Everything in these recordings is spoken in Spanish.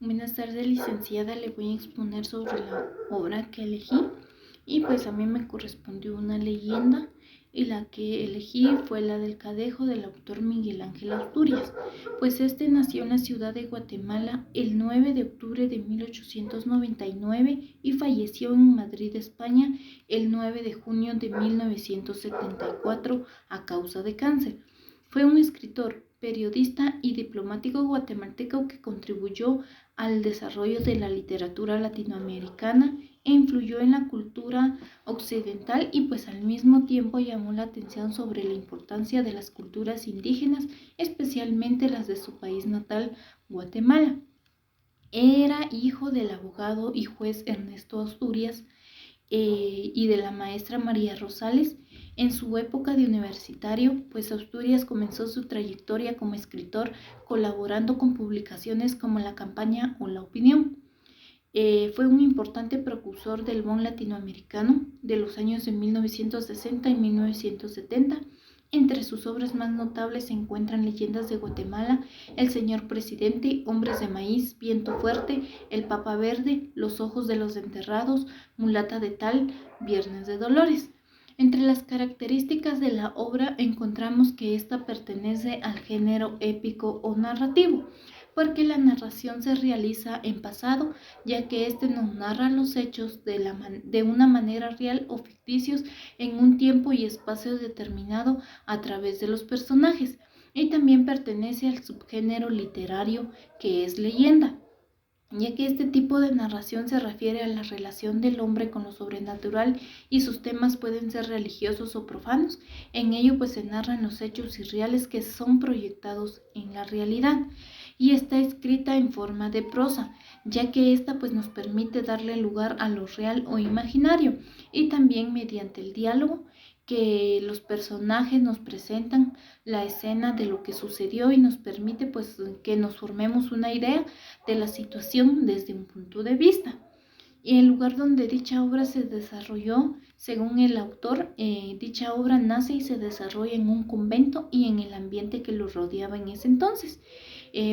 Buenas tardes, licenciada. Le voy a exponer sobre la obra que elegí. Y pues a mí me correspondió una leyenda, y la que elegí fue la del Cadejo, del autor Miguel Ángel Asturias. Pues este nació en la ciudad de Guatemala el 9 de octubre de 1899 y falleció en Madrid, España, el 9 de junio de 1974 a causa de cáncer. Fue un escritor, periodista y diplomático guatemalteco que contribuyó al desarrollo de la literatura latinoamericana e influyó en la cultura occidental, y pues al mismo tiempo llamó la atención sobre la importancia de las culturas indígenas, especialmente las de su país natal, Guatemala. Era hijo del abogado y juez Ernesto Asturias y de la maestra María Rosales. En su época de universitario, pues Asturias comenzó su trayectoria como escritor colaborando con publicaciones como La Campaña o La Opinión. Fue un importante precursor del boom latinoamericano de los años de 1960 y 1970. Entre sus obras más notables se encuentran Leyendas de Guatemala, El Señor Presidente, Hombres de Maíz, Viento Fuerte, El Papa Verde, Los Ojos de los Enterrados, Mulata de Tal, Viernes de Dolores. Entre las características de la obra encontramos que ésta pertenece al género épico o narrativo, porque la narración se realiza en pasado, ya que éste nos narra los hechos de una manera real o ficticios en un tiempo y espacio determinado a través de los personajes, y también pertenece al subgénero literario que es leyenda, ya que este tipo de narración se refiere a la relación del hombre con lo sobrenatural y sus temas pueden ser religiosos o profanos. En ello pues se narran los hechos irreales que son proyectados en la realidad, y está escrita en forma de prosa, ya que esta pues nos permite darle lugar a lo real o imaginario, y también mediante el diálogo que los personajes nos presentan la escena de lo que sucedió y nos permite pues que nos formemos una idea de la situación desde un punto de vista. Y el lugar donde dicha obra se desarrolló, según el autor, dicha obra nace y se desarrolla en un convento y en el ambiente que lo rodeaba en ese entonces.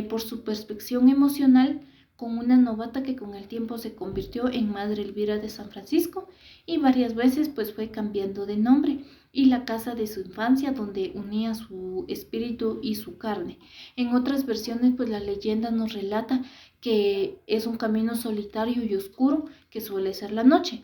Por su perspección emocional, con una novata que con el tiempo se convirtió en Madre Elvira de San Francisco, y varias veces pues fue cambiando de nombre, y la casa de su infancia donde unía su espíritu y su carne. En otras versiones pues la leyenda nos relata que es un camino solitario y oscuro que suele ser la noche.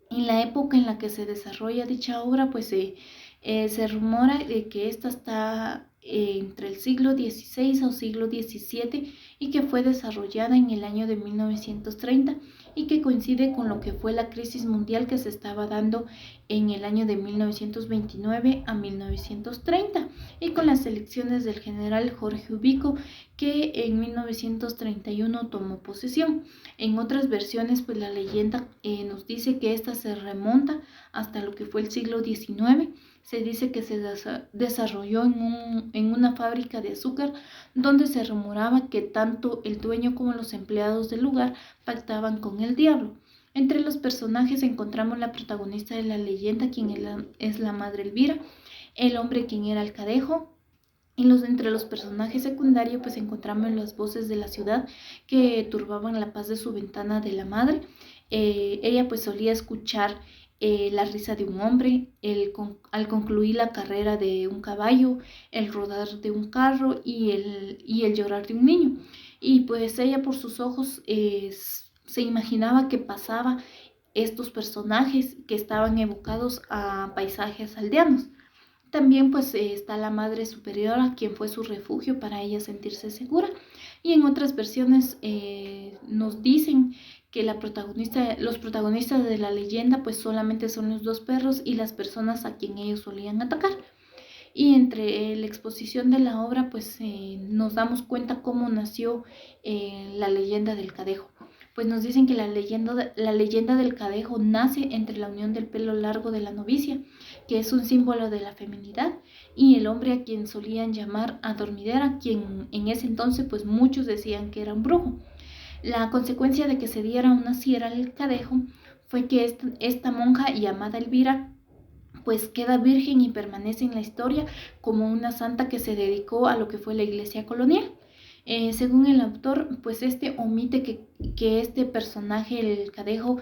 En la época en la que se desarrolla dicha obra, pues se rumora de que esta está entre el siglo XVI o siglo XVII, y que fue desarrollada en el año de 1930, y que coincide con lo que fue la crisis mundial que se estaba dando en el año de 1929 a 1930, y con las elecciones del general Jorge Ubico, que en 1931 tomó posesión. En otras versiones, pues la leyenda nos dice que esta se remonta hasta lo que fue el siglo XIX. Se dice que se desarrolló en una fábrica de azúcar, donde se rumoraba que tanto el dueño como los empleados del lugar pactaban con el diablo. Entre los personajes encontramos la protagonista de la leyenda, quien es la Madre Elvira, el hombre quien era el Cadejo. Entre los personajes secundarios pues encontramos las voces de la ciudad que turbaban la paz de su ventana de la madre. Ella pues solía escuchar la risa de un hombre, al concluir la carrera de un caballo, el rodar de un carro y el llorar de un niño. Y pues ella por sus ojos se imaginaba que pasaba estos personajes que estaban evocados a paisajes aldeanos. También pues está la Madre Superiora, quien fue su refugio para ella sentirse segura. Y en otras versiones nos dicen que los protagonistas de la leyenda pues solamente son los dos perros y las personas a quien ellos solían atacar. Y entre la exposición de la obra pues nos damos cuenta cómo nació la leyenda del Cadejo. Pues nos dicen que la leyenda del Cadejo nace entre la unión del pelo largo de la novicia, que es un símbolo de la feminidad, y el hombre a quien solían llamar adormidera, quien en ese entonces pues muchos decían que era un brujo. La consecuencia de que se diera o naciera el Cadejo fue que esta monja llamada Elvira pues queda virgen y permanece en la historia como una santa que se dedicó a lo que fue la iglesia colonial. Según el autor, pues este omite que este personaje, el cadejo,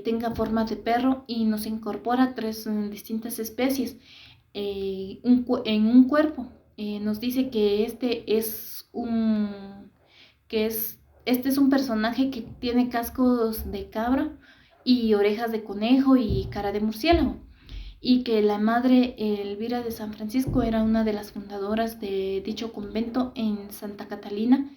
tenga forma de perro y nos incorpora tres distintas especies en un cuerpo. Nos dice que que es, este es un personaje que tiene cascos de cabra y orejas de conejo y cara de murciélago, y que la madre Elvira de San Francisco era una de las fundadoras de dicho convento en Santa Catalina,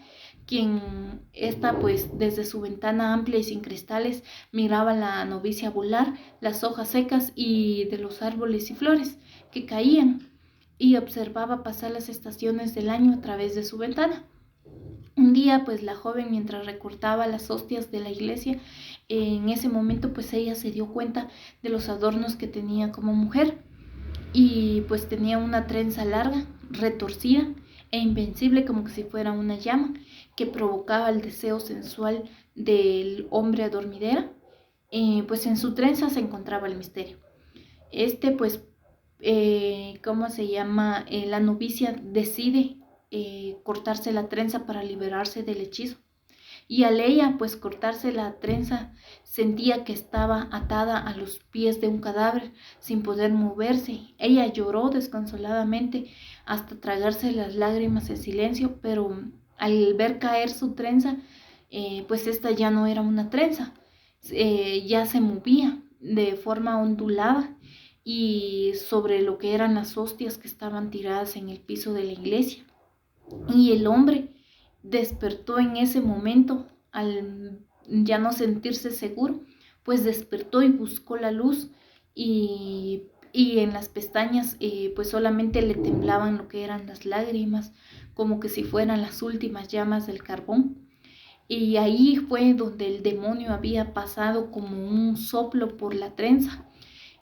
quien esta pues desde su ventana amplia y sin cristales miraba a la novicia volar las hojas secas y de los árboles y flores que caían, y observaba pasar las estaciones del año a través de su ventana. Un día, pues la joven, mientras recortaba las hostias de la iglesia, en ese momento, pues ella se dio cuenta de los adornos que tenía como mujer, y pues tenía una trenza larga, retorcida e invencible como que si fuera una llama que provocaba el deseo sensual del hombre adormidera. Pues en su trenza se encontraba el misterio. Pues, ¿cómo se llama? La novicia decide cortarse la trenza para liberarse del hechizo. Y al ella pues cortarse la trenza, sentía que estaba atada a los pies de un cadáver sin poder moverse. Ella lloró desconsoladamente hasta tragarse las lágrimas en silencio, pero al ver caer su trenza, pues esta ya no era una trenza, ya se movía de forma ondulada y sobre lo que eran las hostias que estaban tiradas en el piso de la iglesia. Y el hombre despertó en ese momento, al ya no sentirse seguro, pues despertó y buscó la luz, y en las pestañas pues solamente le temblaban lo que eran las lágrimas, como que si fueran las últimas llamas del carbón. Y ahí fue donde el demonio había pasado como un soplo por la trenza,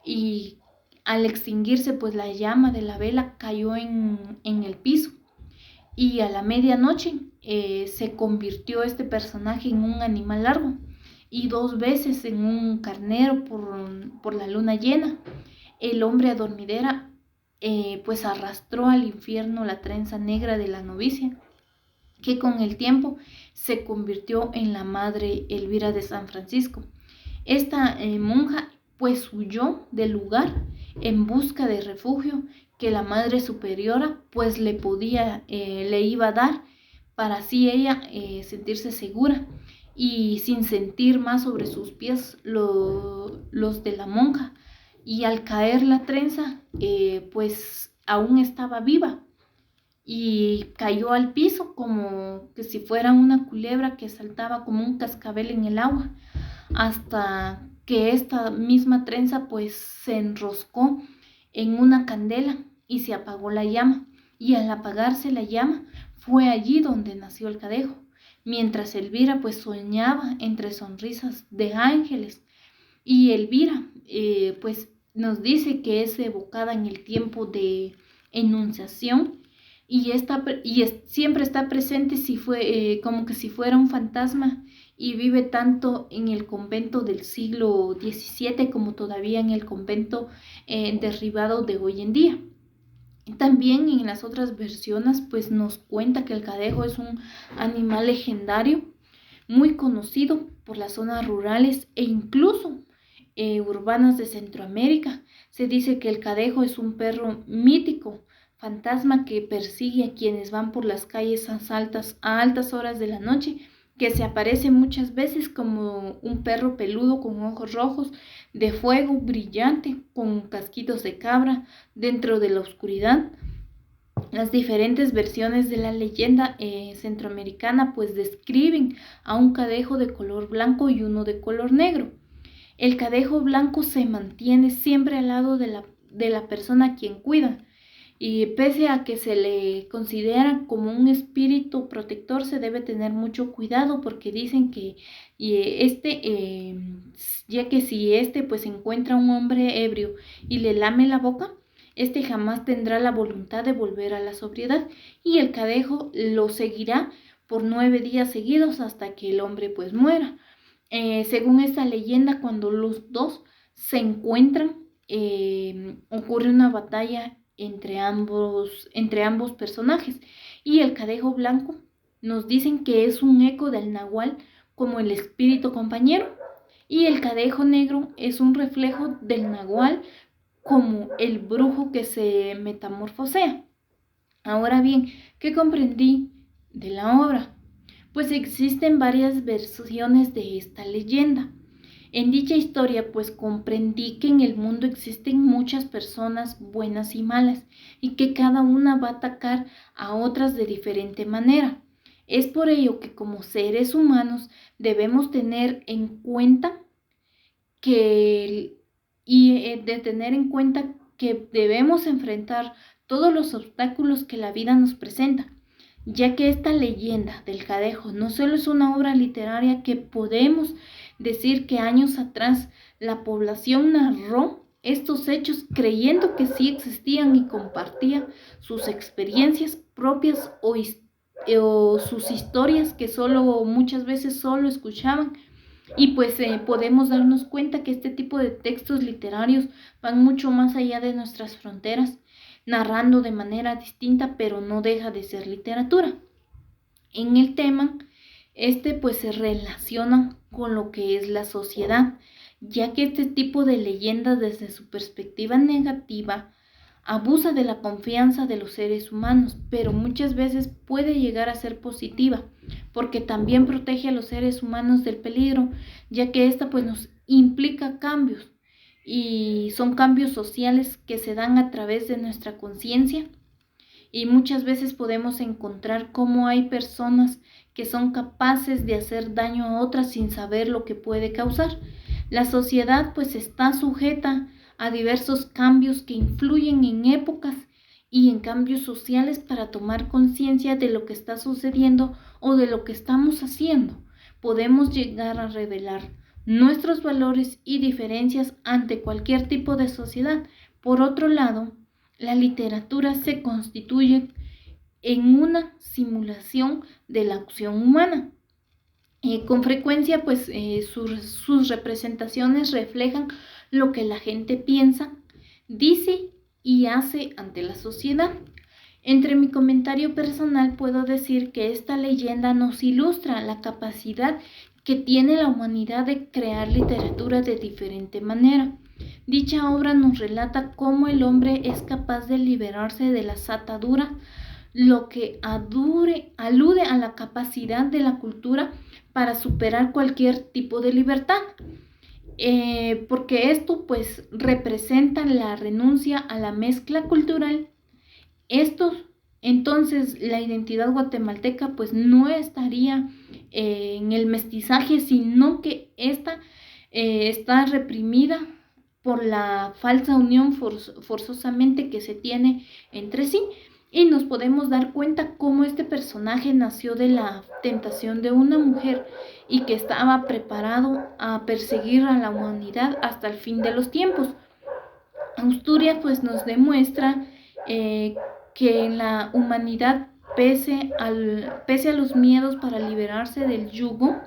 y al extinguirse pues la llama de la vela cayó en el piso, y a la medianoche se convirtió este personaje en un animal largo y 2 veces en un carnero por la luna llena. El hombre adormidera pues arrastró al infierno la trenza negra de la novicia, que con el tiempo se convirtió en la madre Elvira de San Francisco. Esta monja pues huyó del lugar en busca de refugio que la Madre Superiora pues le iba a dar, para así ella sentirse segura y sin sentir más sobre sus pies los de la monja. Y al caer la trenza pues aún estaba viva y cayó al piso como que si fuera una culebra que saltaba como un cascabel en el agua, hasta que esta misma trenza pues se enroscó en una candela y se apagó la llama. Y al apagarse la llama fue allí donde nació el cadejo, mientras Elvira pues soñaba entre sonrisas de ángeles. Y Elvira pues nos dice que es evocada en el tiempo de enunciación, siempre está presente como que si fuera un fantasma, y vive tanto en el convento del siglo XVII como todavía en el convento derribado de hoy en día. También en las otras versiones pues nos cuenta que el cadejo es un animal legendario muy conocido por las zonas rurales e incluso urbanas de Centroamérica. Se dice que el cadejo es un perro mítico, fantasma que persigue a quienes van por las calles a altas horas de la noche, que se aparece muchas veces como un perro peludo con ojos rojos de fuego brillante, con casquitos de cabra dentro de la oscuridad. Las diferentes versiones de la leyenda centroamericana pues describen a un cadejo de color blanco y uno de color negro. El cadejo blanco se mantiene siempre al lado de la persona a quien cuida, y pese a que se le considera como un espíritu protector, se debe tener mucho cuidado, porque dicen que ya que si pues encuentra a un hombre ebrio y le lame la boca, jamás tendrá la voluntad de volver a la sobriedad, y el cadejo lo seguirá por 9 días seguidos hasta que el hombre pues muera. Según esta leyenda, cuando los dos se encuentran, ocurre una batalla entre ambos personajes, y el cadejo blanco nos dicen que es un eco del nahual como el espíritu compañero, y el cadejo negro es un reflejo del nahual como el brujo que se metamorfosea. Ahora bien, ¿qué comprendí de la obra? Pues existen varias versiones de esta leyenda. En dicha historia, pues comprendí que en el mundo existen muchas personas buenas y malas y que cada una va a atacar a otras de diferente manera. Es por ello que como seres humanos debemos tener en cuenta que debemos enfrentar todos los obstáculos que la vida nos presenta, ya que esta leyenda del cadejo no solo es una obra literaria que podemos decir que años atrás la población narró estos hechos creyendo que sí existían y compartía sus experiencias propias o sus historias que muchas veces solo escuchaban. Y pues podemos darnos cuenta que este tipo de textos literarios van mucho más allá de nuestras fronteras, narrando de manera distinta, pero no deja de ser literatura. En el tema, pues se relaciona con lo que es la sociedad, ya que este tipo de leyendas desde su perspectiva negativa abusa de la confianza de los seres humanos, pero muchas veces puede llegar a ser positiva, porque también protege a los seres humanos del peligro, ya que esta pues nos implica cambios y son cambios sociales que se dan a través de nuestra conciencia, y muchas veces podemos encontrar cómo hay personas que son capaces de hacer daño a otras sin saber lo que puede causar. La sociedad pues está sujeta a diversos cambios que influyen en épocas y en cambios sociales para tomar conciencia de lo que está sucediendo o de lo que estamos haciendo. Podemos llegar a revelar nuestros valores y diferencias ante cualquier tipo de sociedad. Por otro lado, la literatura se constituye en una simulación de la acción humana. Con frecuencia, pues sus representaciones reflejan lo que la gente piensa, dice y hace ante la sociedad. Entre mi comentario personal puedo decir que esta leyenda nos ilustra la capacidad que tiene la humanidad de crear literatura de diferente manera. Dicha obra nos relata cómo el hombre es capaz de liberarse de las ataduras, lo que alude a la capacidad de la cultura para superar cualquier tipo de libertad, porque esto pues representa la renuncia a la mezcla cultural. Entonces la identidad guatemalteca pues no estaría en el mestizaje, sino que esta está reprimida por la falsa unión forzosamente que se tiene entre sí. Y nos podemos dar cuenta cómo este personaje nació de la tentación de una mujer y que estaba preparado a perseguir a la humanidad hasta el fin de los tiempos. Asturias pues nos demuestra que en la humanidad, pese a los miedos para liberarse del yugo,